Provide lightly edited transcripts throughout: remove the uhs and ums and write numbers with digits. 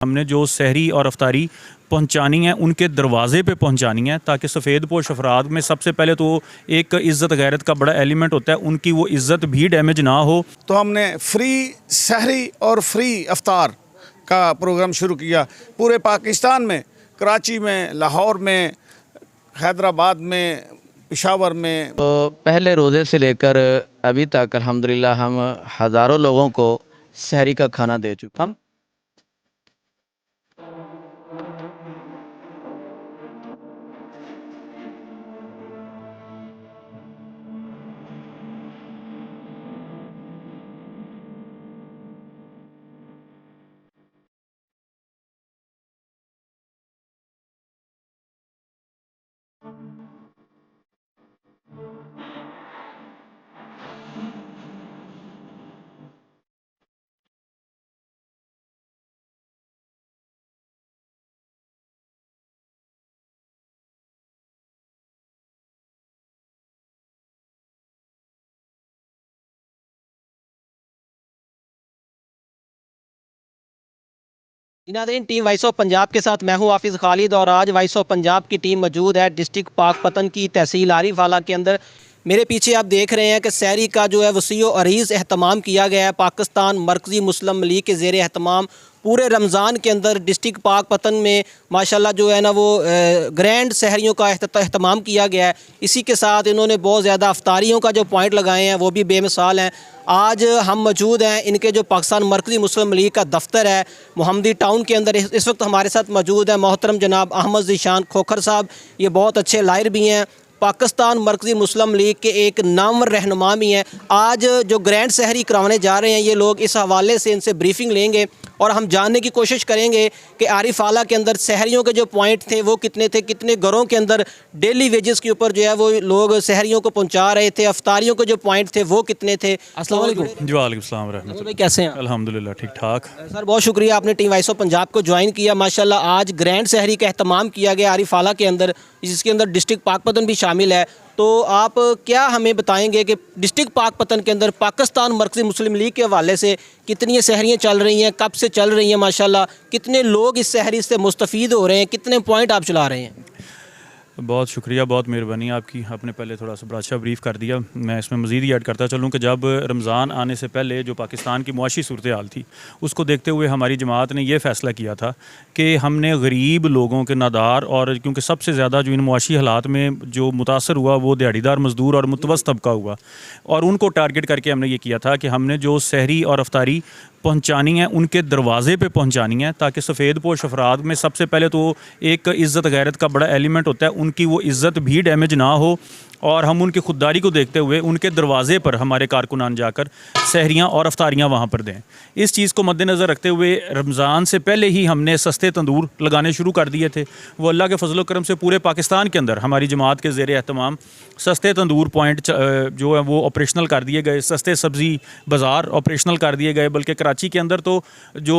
हमने जो सहरी और अफ्तारी पहुंचानी है उनके दरवाज़े पे पहुंचानी है, ताकि सफ़ेद पोश अफराद में सबसे पहले तो एक इज़्ज़त गैरत का बड़ा एलिमेंट होता है, उनकी वो इज़्ज़त भी डैमेज ना हो। तो हमने फ्री सहरी और फ्री अफ्तार का प्रोग्राम शुरू किया पूरे पाकिस्तान में, कराची में, लाहौर में, हैदराबाद में, पेशावर में। तो पहले रोज़े से लेकर अभी तक अल्हम्दुलिल्लाह हम हज़ारों लोगों को सहरी का खाना दे चुके हम। नाज़रीन, टीम वॉइस ऑफ पंजाब के साथ मैं हूं हाफिज़ खालिद और आज वॉइस ऑफ पंजाब की टीम मौजूद है डिस्ट्रिक्ट पाकपतन की तहसील आरिफ वाला के अंदर। मेरे पीछे आप देख रहे हैं कि सहरी का जो है वसी व अरीज़ अहतमाम किया गया है। पाकिस्तान मरकज़ी मुस्लिम लीग के ज़ेर अहतमाम पूरे रमज़ान के अंदर डिस्ट्रिक्ट पाकपतन में माशाल्लाह जो है ना वो ग्रैंड सहरियों का अहतमाम किया गया है। इसी के साथ इन्होंने बहुत ज़्यादा अफ्तारियों का जो पॉइंट लगाए हैं वो भी बेमिसाल हैं। आज हम मौजूद हैं इनके जो पाकिस्तान मरकज़ी मुस्लिम लीग का दफ्तर है मोहम्मदी टाउन के अंदर। इस वक्त हमारे साथ मौजूद है मोहतरम जनाब अहमद ज़ीशान खोखर साहब। ये बहुत अच्छे लायर भी हैं, पाकिस्तान मरकज़ी मुस्लिम लीग के एक नामवर रहनुमा भी हैं। आज जो ग्रैंड सहरी करवाने जा रहे हैं ये लोग, इस हवाले से इनसे ब्रीफिंग लेंगे और हम जानने की कोशिश करेंगे कि आरिफ आला के अंदर सहरियों के जो पॉइंट थे वो कितने थे, कितने घरों के अंदर डेली वेजेस के ऊपर जो है वो लोग सहरियों को पहुंचा रहे थे, अफ्तारियों के जो पॉइंट थे वो कितने थे। अस्सलाम वालेकुम। जी वालेकुम सलाम रहमतुल्लाह। भाई कैसे हैं? अल्हम्दुलिल्लाह ठीक ठाक। सर बहुत शुक्रिया, आपने टीम वॉइस ऑफ पंजाब को ज्वाइन किया। माशाल्लाह आज ग्रैंड सहरी का अहतमाम किया गया आरिफ आला के अंदर, जिसके अंदर डिस्ट्रिक्ट पाकपतन भी शामिल है। तो आप क्या हमें बताएंगे कि डिस्ट्रिक्ट पाकपतन के अंदर पाकिस्तान मरकज़ी मुस्लिम लीग के हवाले से कितनी सहरियाँ चल रही हैं, कब से चल रही हैं, माशाल्लाह कितने लोग इस सहरी से मुस्तफ़ीद हो रहे हैं, कितने पॉइंट आप चला रहे हैं? बहुत शुक्रिया, बहुत मेहरबानी आपकी। आपने पहले थोड़ा सा बड़ा अच्छा ब्रीफ़ कर दिया। मैं इसमें मज़ीद ही ऐड करता चलूँ कि जब रमज़ान आने से पहले जो पाकिस्तान की मुआशी सूरत हाल थी उसको देखते हुए हमारी जमात ने यह फ़ैसला किया था कि हमने गरीब लोगों के नादार, और क्योंकि सबसे ज़्यादा जो इन मुआशी हालात में जो मुतासर हुआ वो दिहाड़ीदार मज़दूर और मुतवस्सत तबका हुआ, और उनको टारगेट करके हमने ये किया था कि हमने जो सहरी और अफ्तारी पहुंचानी है उनके दरवाज़े पे पहुंचानी है, ताकि सफ़ेद पोश अफराद में सबसे पहले तो एक इज़्ज़त गैरत का बड़ा एलिमेंट होता है, उनकी वो इज़्ज़त भी डैमेज ना हो, और हम उनकी खुददारी को देखते हुए उनके दरवाज़े पर हमारे कारकुनान जाकर सहरियाँ और अफ्तारियाँ वहाँ पर दें। इस चीज़ को मद्देनज़र रखते हुए रमज़ान से पहले ही हमने सस्ते तंदूर लगाने शुरू कर दिए थे। वो अल्लाह के फजल करम से पूरे पाकिस्तान के अंदर हमारी जमात के ज़ेर एहतमाम सस्ते तंदूर पॉइंट जो है वो ऑपरेशनल कर दिए गए, सस्ते सब्ज़ी बाज़ार ऑपरेशनल कर दिए गए। बल्कि कराची के अंदर तो जो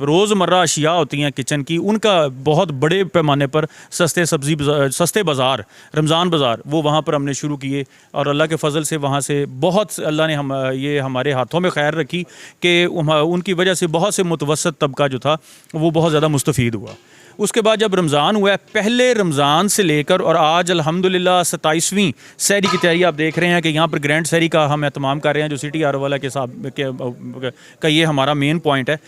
रोज़मर्रा अशिया होती हैं किचन की, उनका बहुत बड़े पैमाने पर सस्ते बाज़ार, रमज़ान बाज़ार, वो वहाँ पर हमने शुरू किए, और अल्लाह के फ़ज़ल से वहाँ से बहुत अल्लाह ने ये हमारे हाथों में खैर रखी कि उनकी वजह से बहुत से मुतवस्सत तबका जो था वो बहुत ज़्यादा मुस्तफ़ीद हुआ। उसके बाद जब रमज़ान हुआ, पहले रमज़ान से लेकर और आज अल्हम्दुलिल्लाह 27वीं सहरी की तैयारी आप देख रहे हैं कि यहाँ पर ग्रैंड सहरी का हम एहतमाम कर रहे हैं, जो सिटी आरवाला के साथ का ये हमारा मेन पॉइंट है।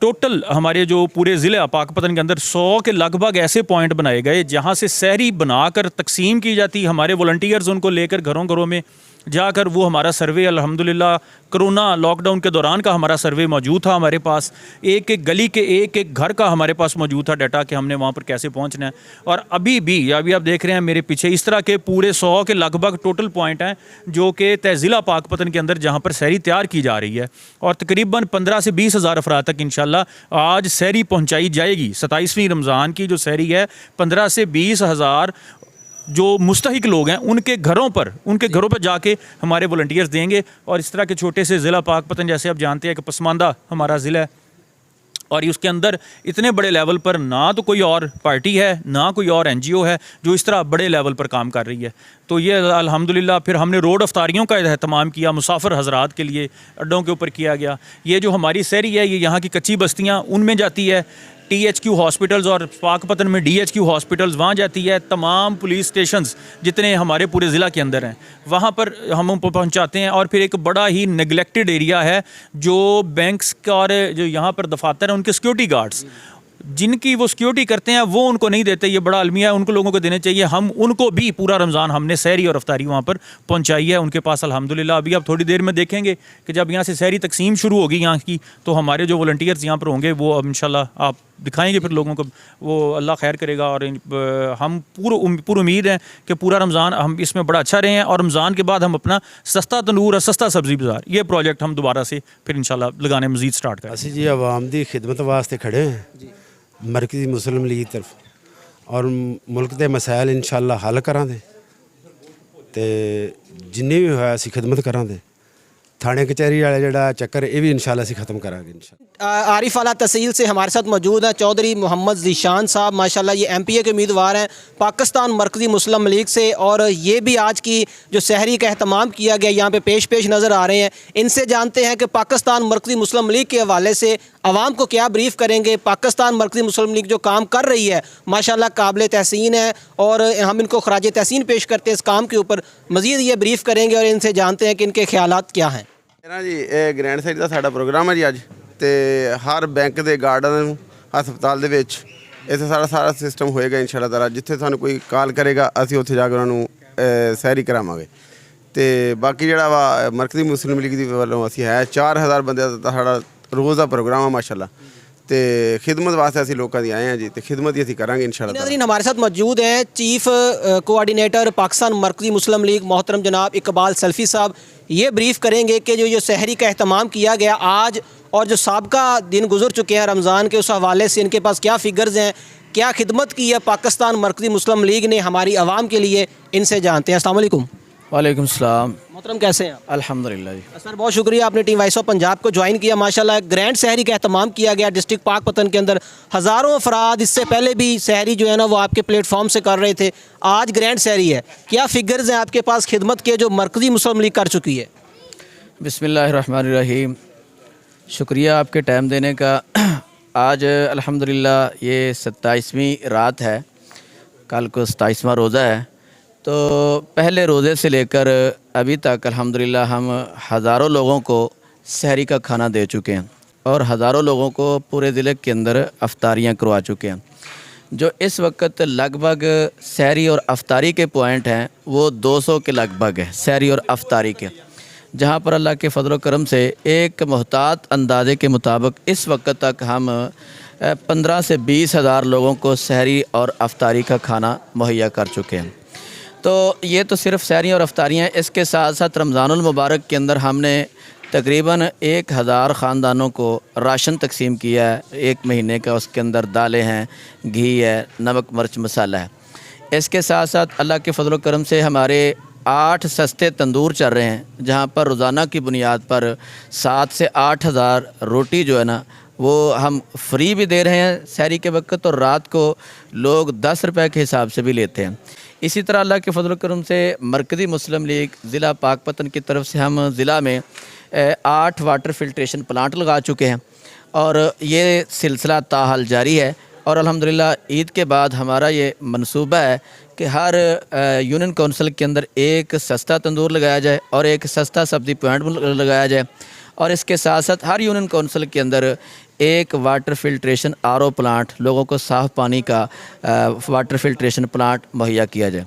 टोटल हमारे जो पूरे ज़िले पाकपतन के अंदर 100 के लगभग ऐसे पॉइंट बनाए गए जहाँ से सहरी बनाकर तकसीम की जाती। हमारे वॉलंटियर्स उनको लेकर घरों घरों में जाकर वो हमारा सर्वे, अल्हम्दुलिल्लाह कोरोना लॉकडाउन के दौरान का हमारा सर्वे मौजूद था हमारे पास। एक एक गली के एक एक घर का हमारे पास मौजूद था डाटा कि हमने वहाँ पर कैसे पहुँचना है। और अभी आप देख रहे हैं मेरे पीछे इस तरह के पूरे 100 के लगभग टोटल पॉइंट हैं जो कि तहज़ीला पाकपतन के अंदर जहाँ पर सहरी तैयार की जा रही है, और तकरीबन 15 से 20 हज़ार अफराद तक इंशाल्लाह आज सहरी पहुँचाई जाएगी। 27वीं रमज़ान की जो सहरी है 15 से 20 हज़ार जो मुस्तहिक लोग हैं उनके घरों पर जाके हमारे वॉलंटियर्स देंगे। और इस तरह के छोटे से ज़िला पाकपतन, जैसे आप जानते हैं कि पसमानदा हमारा ज़िला है, और उसके अंदर इतने बड़े लेवल पर ना तो कोई और पार्टी है ना कोई और NGO है जो इस तरह बड़े लेवल पर काम कर रही है। तो ये अल्हम्दुलिल्लाह फिर हमने रोड अफ्तारियों का एहतमाम किया, मुसाफिर हजरात के लिए अड्डों के ऊपर किया गया। ये जो हमारी सहरी है ये यहाँ की कच्ची बस्तियाँ उनमें जाती है, THQ हॉस्पिटल्स और पाकपतन में DHQ हॉस्पिटल्स वहाँ जाती है, तमाम पुलिस स्टेशंस जितने हमारे पूरे ज़िला के अंदर हैं वहाँ पर हम उनको पहुँचाते हैं। और फिर एक बड़ा ही नेगलेक्टेड एरिया है जो बैंक्स का और जो यहाँ पर दफातर हैं उनके सिक्योरिटी गार्ड्स जिनकी वो सिक्योरिटी करते हैं वो उनको नहीं देते। ये बड़ा अलमिया है, उनको लोगों को देने चाहिए। हम उनको भी पूरा रमज़ान हमने सहरी और अफ्तारी वहाँ पर पहुँचाई है उनके पास अल्हम्दुलिल्लाह। अभी आप थोड़ी देर में देखेंगे कि जब यहाँ से सहरी तकसीम शुरू होगी यहाँ की तो हमारे जो वॉलंटियर्स यहाँ पर होंगे वो अब इंशाल्लाह आप दिखाएंगे फिर लोगों को, वो अल्लाह खैर करेगा। और हम पूरी उम्मीद है कि पूरा रमज़ान हम इसमें बड़ा अच्छा रहे हैं और रमज़ान के बाद हम अपना सस्ता तंदूर और सस्ता सब्ज़ी बाज़ार ये प्रोजेक्ट हम दोबारा से फिर इंशाल्लाह लगाने मज़ीद स्टार्ट करें। ਅਸੀਂ ਜੀ आवाम ਦੀ खिदमत वास्ते खड़े हैं मरकज़ी मुस्लिम लीग तरफ और मुल्क के मसाइल इंशाल्लाह हल करांगे ते जिन्नी भी होया असीं खिदमत करांगे। थाने कचहरी वाला जड़ा चक्कर ये भी इंशाल्लाह असीं खत्म करांगे इंशाल्लाह। आरिफ वाला तहसील से हमारे साथ मौजूद हैं चौधरी मोहम्मद ज़ीशान साहब, माशाल्लाह ये MPA के उम्मीदवार हैं पाकिस्तान मरकज़ी मुस्लिम लीग से। और ये भी आज की जो सहरी का अहतमाम किया गया यहाँ पे पेश नज़र आ रहे हैं। इनसे जानते हैं कि पाकिस्तान मरकज़ी मुस्लिम लीग के हवाले से आवाम को क्या ब्रीफ़ करेंगे। पाकिस्तान मरकज़ी मुस्लिम लीग जो काम कर रही है माशाल्लाह काबिल तहसीन है और हम इनको खराज तहसीन पेश करते हैं इस काम के ऊपर। मज़ीद ये ब्रीफ़ करेंगे और इनसे जानते हैं कि इनके ख्यालात क्या हैं। ना जी ਇਹ ਗ੍ਰੈਂਡ ਸਾਈਡ ਦਾ ਸਾਡਾ ਪ੍ਰੋਗਰਾਮ ਹੈ ਜੀ ਅੱਜ ਤੇ ਹਰ ਬੈਂਕ ਦੇ ਗਾਰਡਨ ਨੂੰ ਹਸਪਤਾਲ ਦੇ ਵਿੱਚ ਇੱਥੇ ਸਾਰਾ ਸਿਸਟਮ ਹੋਏਗਾ ਇਨਸ਼ਾਅੱਲਾ ਤਾਲਾ। ਜਿੱਥੇ ਸਾਨੂੰ ਕੋਈ ਕਾਲ ਕਰੇਗਾ ਅਸੀਂ ਉੱਥੇ ਜਾ ਕੇ ਉਹਨਾਂ ਨੂੰ ਸਹਿਰੀ ਕਰਾਵਾਂਗੇ। ਤੇ ਬਾਕੀ ਜਿਹੜਾ ਵਾ ਮਰਕਜ਼ੀ ਮੁਸਲਿਮ ਲੀਗ ਦੀ ਵੱਲੋਂ ਅਸੀਂ ਹੈ 4000 ਬੰਦੇ ਦਾ ਸਾਡਾ ਰੋਜ਼ ਦਾ ਪ੍ਰੋਗਰਾਮ ਹੈ ਮਾਸ਼ਾਅੱਲਾ। ਤੇ खिदमत वास्ते ਅਸੀਂ ਲੋਕਾਂ ਦੀ ਆਏ ਹਾਂ ਜੀ ਤੇ खिदमत ही ਅਸੀਂ ਕਰਾਂਗੇ इंशाअल्लाह। नाज़रीन हमारे साथ मौजूद हैं चीफ कोऑर्डिनेटर पाकिस्तान मरकज़ी मुस्लिम लीग मोहतरम जनाब इकबाल सल्फ़ी साहब। ये ब्रीफ़ करेंगे कि जो सहरी का अहतमाम किया गया आज और जो साबका दिन गुजर चुके हैं रमज़ान के उस हवाले से इनके पास क्या फ़िगर्स हैं, क्या खिदमत की है पाकिस्तान मरकज़ी मुस्लिम लीग ने हमारी आवाम के लिए, इनसे जानते हैं। अस्सलाम वालेकुम। वालेकुम सलाम। मोहतरम कैसे हैं आप? अल्हम्दुलिल्लाह जी। सर बहुत शुक्रिया, आपने टीम वॉइस ऑफ पंजाब को ज्वाइन किया। माशाल्लाह ग्रैंड सहरी का अहतमाम किया गया डिस्ट्रिक्ट पाकपतन के अंदर। हज़ारों अफराद इससे पहले भी सहरी जो है ना वो आपके प्लेटफॉर्म से कर रहे थे, आज ग्रैंड सहरी है। क्या फ़िगर्स हैं आपके पास खिदमत के जो मरकज़ी मुस्लिम लीग कर चुकी है? बिस्मिल्लाहिर्रहमानिर्रहीम, शुक्रिया आपके टाइम देने का। आज अल्हम्दुलिल्लाह ये 27वीं रात है, कल को 27वां रोज़ा है। तो पहले रोज़े से लेकर अभी तक अल्हम्दुलिल्लाह हम हज़ारों लोगों को सहरी का खाना दे चुके हैं और हज़ारों लोगों को पूरे ज़िले के अंदर अफ्तारियाँ करवा चुके हैं। जो इस वक्त लगभग सहरी और अफ्तारी के पॉइंट हैं वो 200 के लगभग है सहरी और अफ्तारी के, जहाँ पर अल्लाह के फजल करम से एक मोहतात अंदाज़े के मुताबिक इस वक्त तक हम 15 से 20 हज़ार लोगों को सहरी और अफ्तारी का खाना मुहैया कर चुके हैं। तो ये तो सिर्फ़ सहरी और अफ्तारियाँ हैं। इसके साथ साथ रमज़ानुल मुबारक के अंदर हमने तकरीबन 1000 ख़ानदानों को राशन तकसीम किया है, 1 महीने का। उसके अंदर दालें हैं, घी है, नमक मिर्च मसाला है। इसके साथ साथ अल्लाह के फजल करम से हमारे 8 सस्ते तंदूर चल रहे हैं, जहाँ पर रोज़ाना की बुनियाद पर 7 से 8 हज़ार रोटी जो है ना वो हम फ्री भी दे रहे हैं सहरी के वक्त, और रात को लोग 10 रुपये के हिसाब से भी लेते हैं। इसी तरह अल्लाह के फजल करम से मरकज़ी मुस्लिम लीग ज़िला पाकपतन की तरफ से हम ज़िला में 8 वाटर फ़िल्ट्रेशन प्लांट लगा चुके हैं और ये सिलसिला ताहाल जारी है। और अल्हम्दुलिल्लाह ईद के बाद हमारा ये मनसूबा है कि हर यूनियन काउंसिल के अंदर एक सस्ता तंदूर लगाया जाए और एक सस्ता सब्ज़ी पॉइंट लगाया जाए, और इसके साथ साथ हर यूनियन काउंसिल के अंदर एक वाटर फ़िल्ट्रेशन RO प्लांट, लोगों को साफ़ पानी का वाटर फ़िल्ट्रेशन प्लांट मुहैया किया जाए।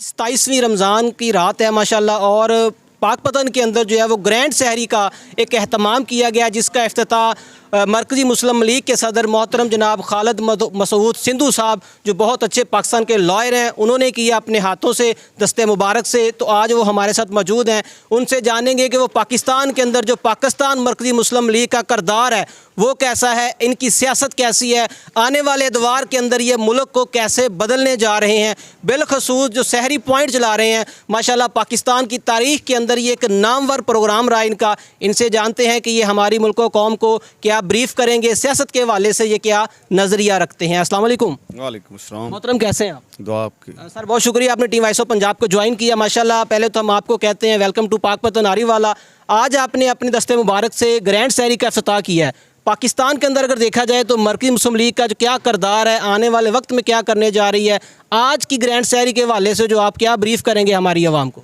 27वीं रमज़ान की रात है माशाल्लाह, और पाकपतन के अंदर जो है वो ग्रैंड सहरी का एक अहतमाम किया गया, जिसका इफ्तिताह मरकज़ी मुस्लिम लीग के सदर मोहतरम जनाब खालिद मसूद सिंधु साहब, जो बहुत अच्छे पाकिस्तान के लॉयर हैं, उन्होंने किया अपने हाथों से दस्ते मुबारक से। तो आज वो हमारे साथ मौजूद हैं, उनसे जानेंगे कि वो पाकिस्तान के अंदर जो पाकिस्तान मरकज़ी मुस्लिम लीग का किरदार है वो कैसा है, इनकी सियासत कैसी है, आने वाले अदवार के अंदर ये मुल्क को कैसे बदलने जा रहे हैं। बिलखसूस जो सहरी पॉइंट चला रहे हैं माशाल्लाह, पाकिस्तान की तारीख़ के अंदर ये एक नामवर प्रोग्राम रहा इनका। इनसे जानते हैं कि ये हमारी मुल्क कौम को क्या ब्रीफ करेंगे सियासत के हवाले से ये क्या नज़रिया रखते हैं। अस्सलाम वालेकुम। वालेकुम अस्सलाम। मोहतरम कैसे हैं आप? दुआ आपकी। सर बहुत शुक्रिया आपने टीम वॉइस ऑफ पंजाब को ज्वाइन किया माशाल्लाह। पहले तो हम आपको कहते हैं वेलकम टू पाकपतन आरीवाला। आज आपने अपने दस्ते मुबारक से ग्रैंड सैरी का इफ्तिताह किया है। पाकिस्तान के अंदर अगर देखा जाए तो मरकज़ी मुस्लिम लीग का जो क्या किरदार है, आने वाले वक्त में क्या करने जा रही है, आज की ग्रैंड सैरी के हवाले से जो आप क्या ब्रीफ करेंगे हमारी आवाम को?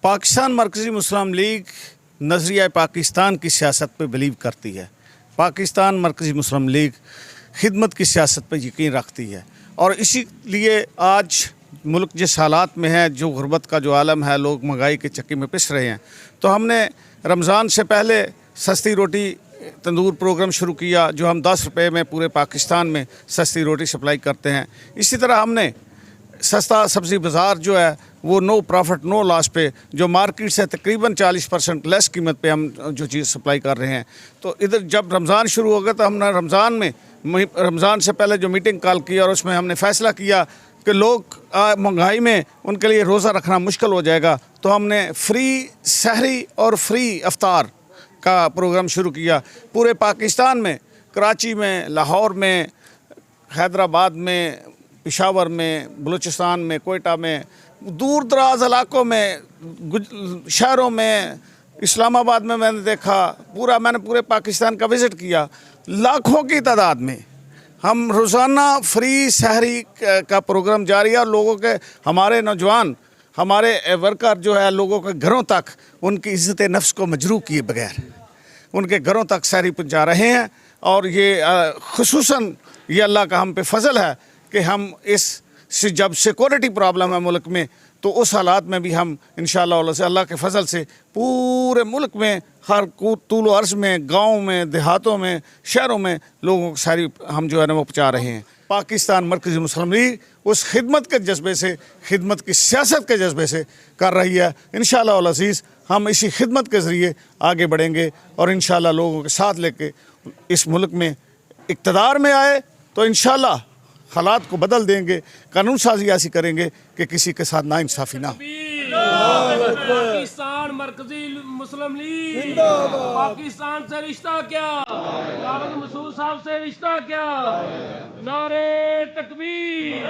पाकिस्तान मरकज़ी मुस्लिम लीग नज़रिया पाकिस्तान की सियासत पे बिलीव करती है। पाकिस्तान मरकज़ी मुस्लिम लीग खिदमत की सियासत पे यकीन रखती है और इसीलिए आज मुल्क जिस हालात में है, जो गुर्बत का जो आलम है, लोग महंगाई के चक्की में पिस रहे हैं, तो हमने रमज़ान से पहले सस्ती रोटी तंदूर प्रोग्राम शुरू किया जो हम 10 रुपये में पूरे पाकिस्तान में सस्ती रोटी सप्लाई करते हैं। इसी तरह हमने सस्ता सब्ज़ी बाज़ार जो है वो नो प्रॉफिट नो लॉस पे, जो मार्केट से तकरीबन 40% लेस कीमत पे हम जो चीज़ सप्लाई कर रहे हैं। तो इधर जब रमज़ान शुरू हो गया तो हमने रमज़ान से पहले जो मीटिंग कॉल की और उसमें हमने फ़ैसला किया कि लोग महंगाई में उनके लिए रोज़ा रखना मुश्किल हो जाएगा, तो हमने फ्री सहरी और फ्री अफ्तार का प्रोग्राम शुरू किया। पूरे पाकिस्तान में, कराची में, लाहौर में, हैदराबाद में, पेशावर में, बलूचिस्तान में, कोयटा में, दूर दराज इलाकों में, शहरों में, इस्लामाबाद में मैंने देखा, मैंने पूरे पाकिस्तान का विज़िट किया। लाखों की तादाद में हम रोज़ाना फ्री सहरी का प्रोग्राम जारी है और लोगों के, हमारे नौजवान, हमारे वर्कर जो है, लोगों के घरों तक उनकी इज़्ज़त नफ्स को मजरूह किए बगैर उनके घरों तक सहरी पहुँचा रहे हैं। और ये खुसूसन ये अल्लाह का हम पे फजल है कि हम जब सिक्योरिटी प्रॉब्लम है मुल्क में, तो उस हालात में भी हम इंशाअल्लाह से अल्लाह के फजल से पूरे मुल्क में हर तूल अर्ज़ में, गाँव में, देहातों में, शहरों में लोगों को सारी हम जो है ना वो पहुँचा रहे हैं। पाकिस्तान मरकज़ी मुस्लिम लीग उस खिदमत के जज्बे से, खिदमत की सियासत के जज्बे से कर रही है। इंशाअल्लाह अल अज़ीज़ हम इसी खिदमत के ज़रिए आगे बढ़ेंगे और इंशाअल्लाह लोगों के साथ लेके इस मुल्क में इक़्तिदार में आए तो इंशाअल्लाह हालात को बदल देंगे, कानून साजी ऐसी करेंगे कि किसी के साथ नाइंसाफ़ी ना हो। पाकिस्तान मरकजी मुस्लिम लीग, पाकिस्तान से रिश्ता क्या, परवेज़ मसूद साहब से रिश्ता क्या, नारे तकबीर।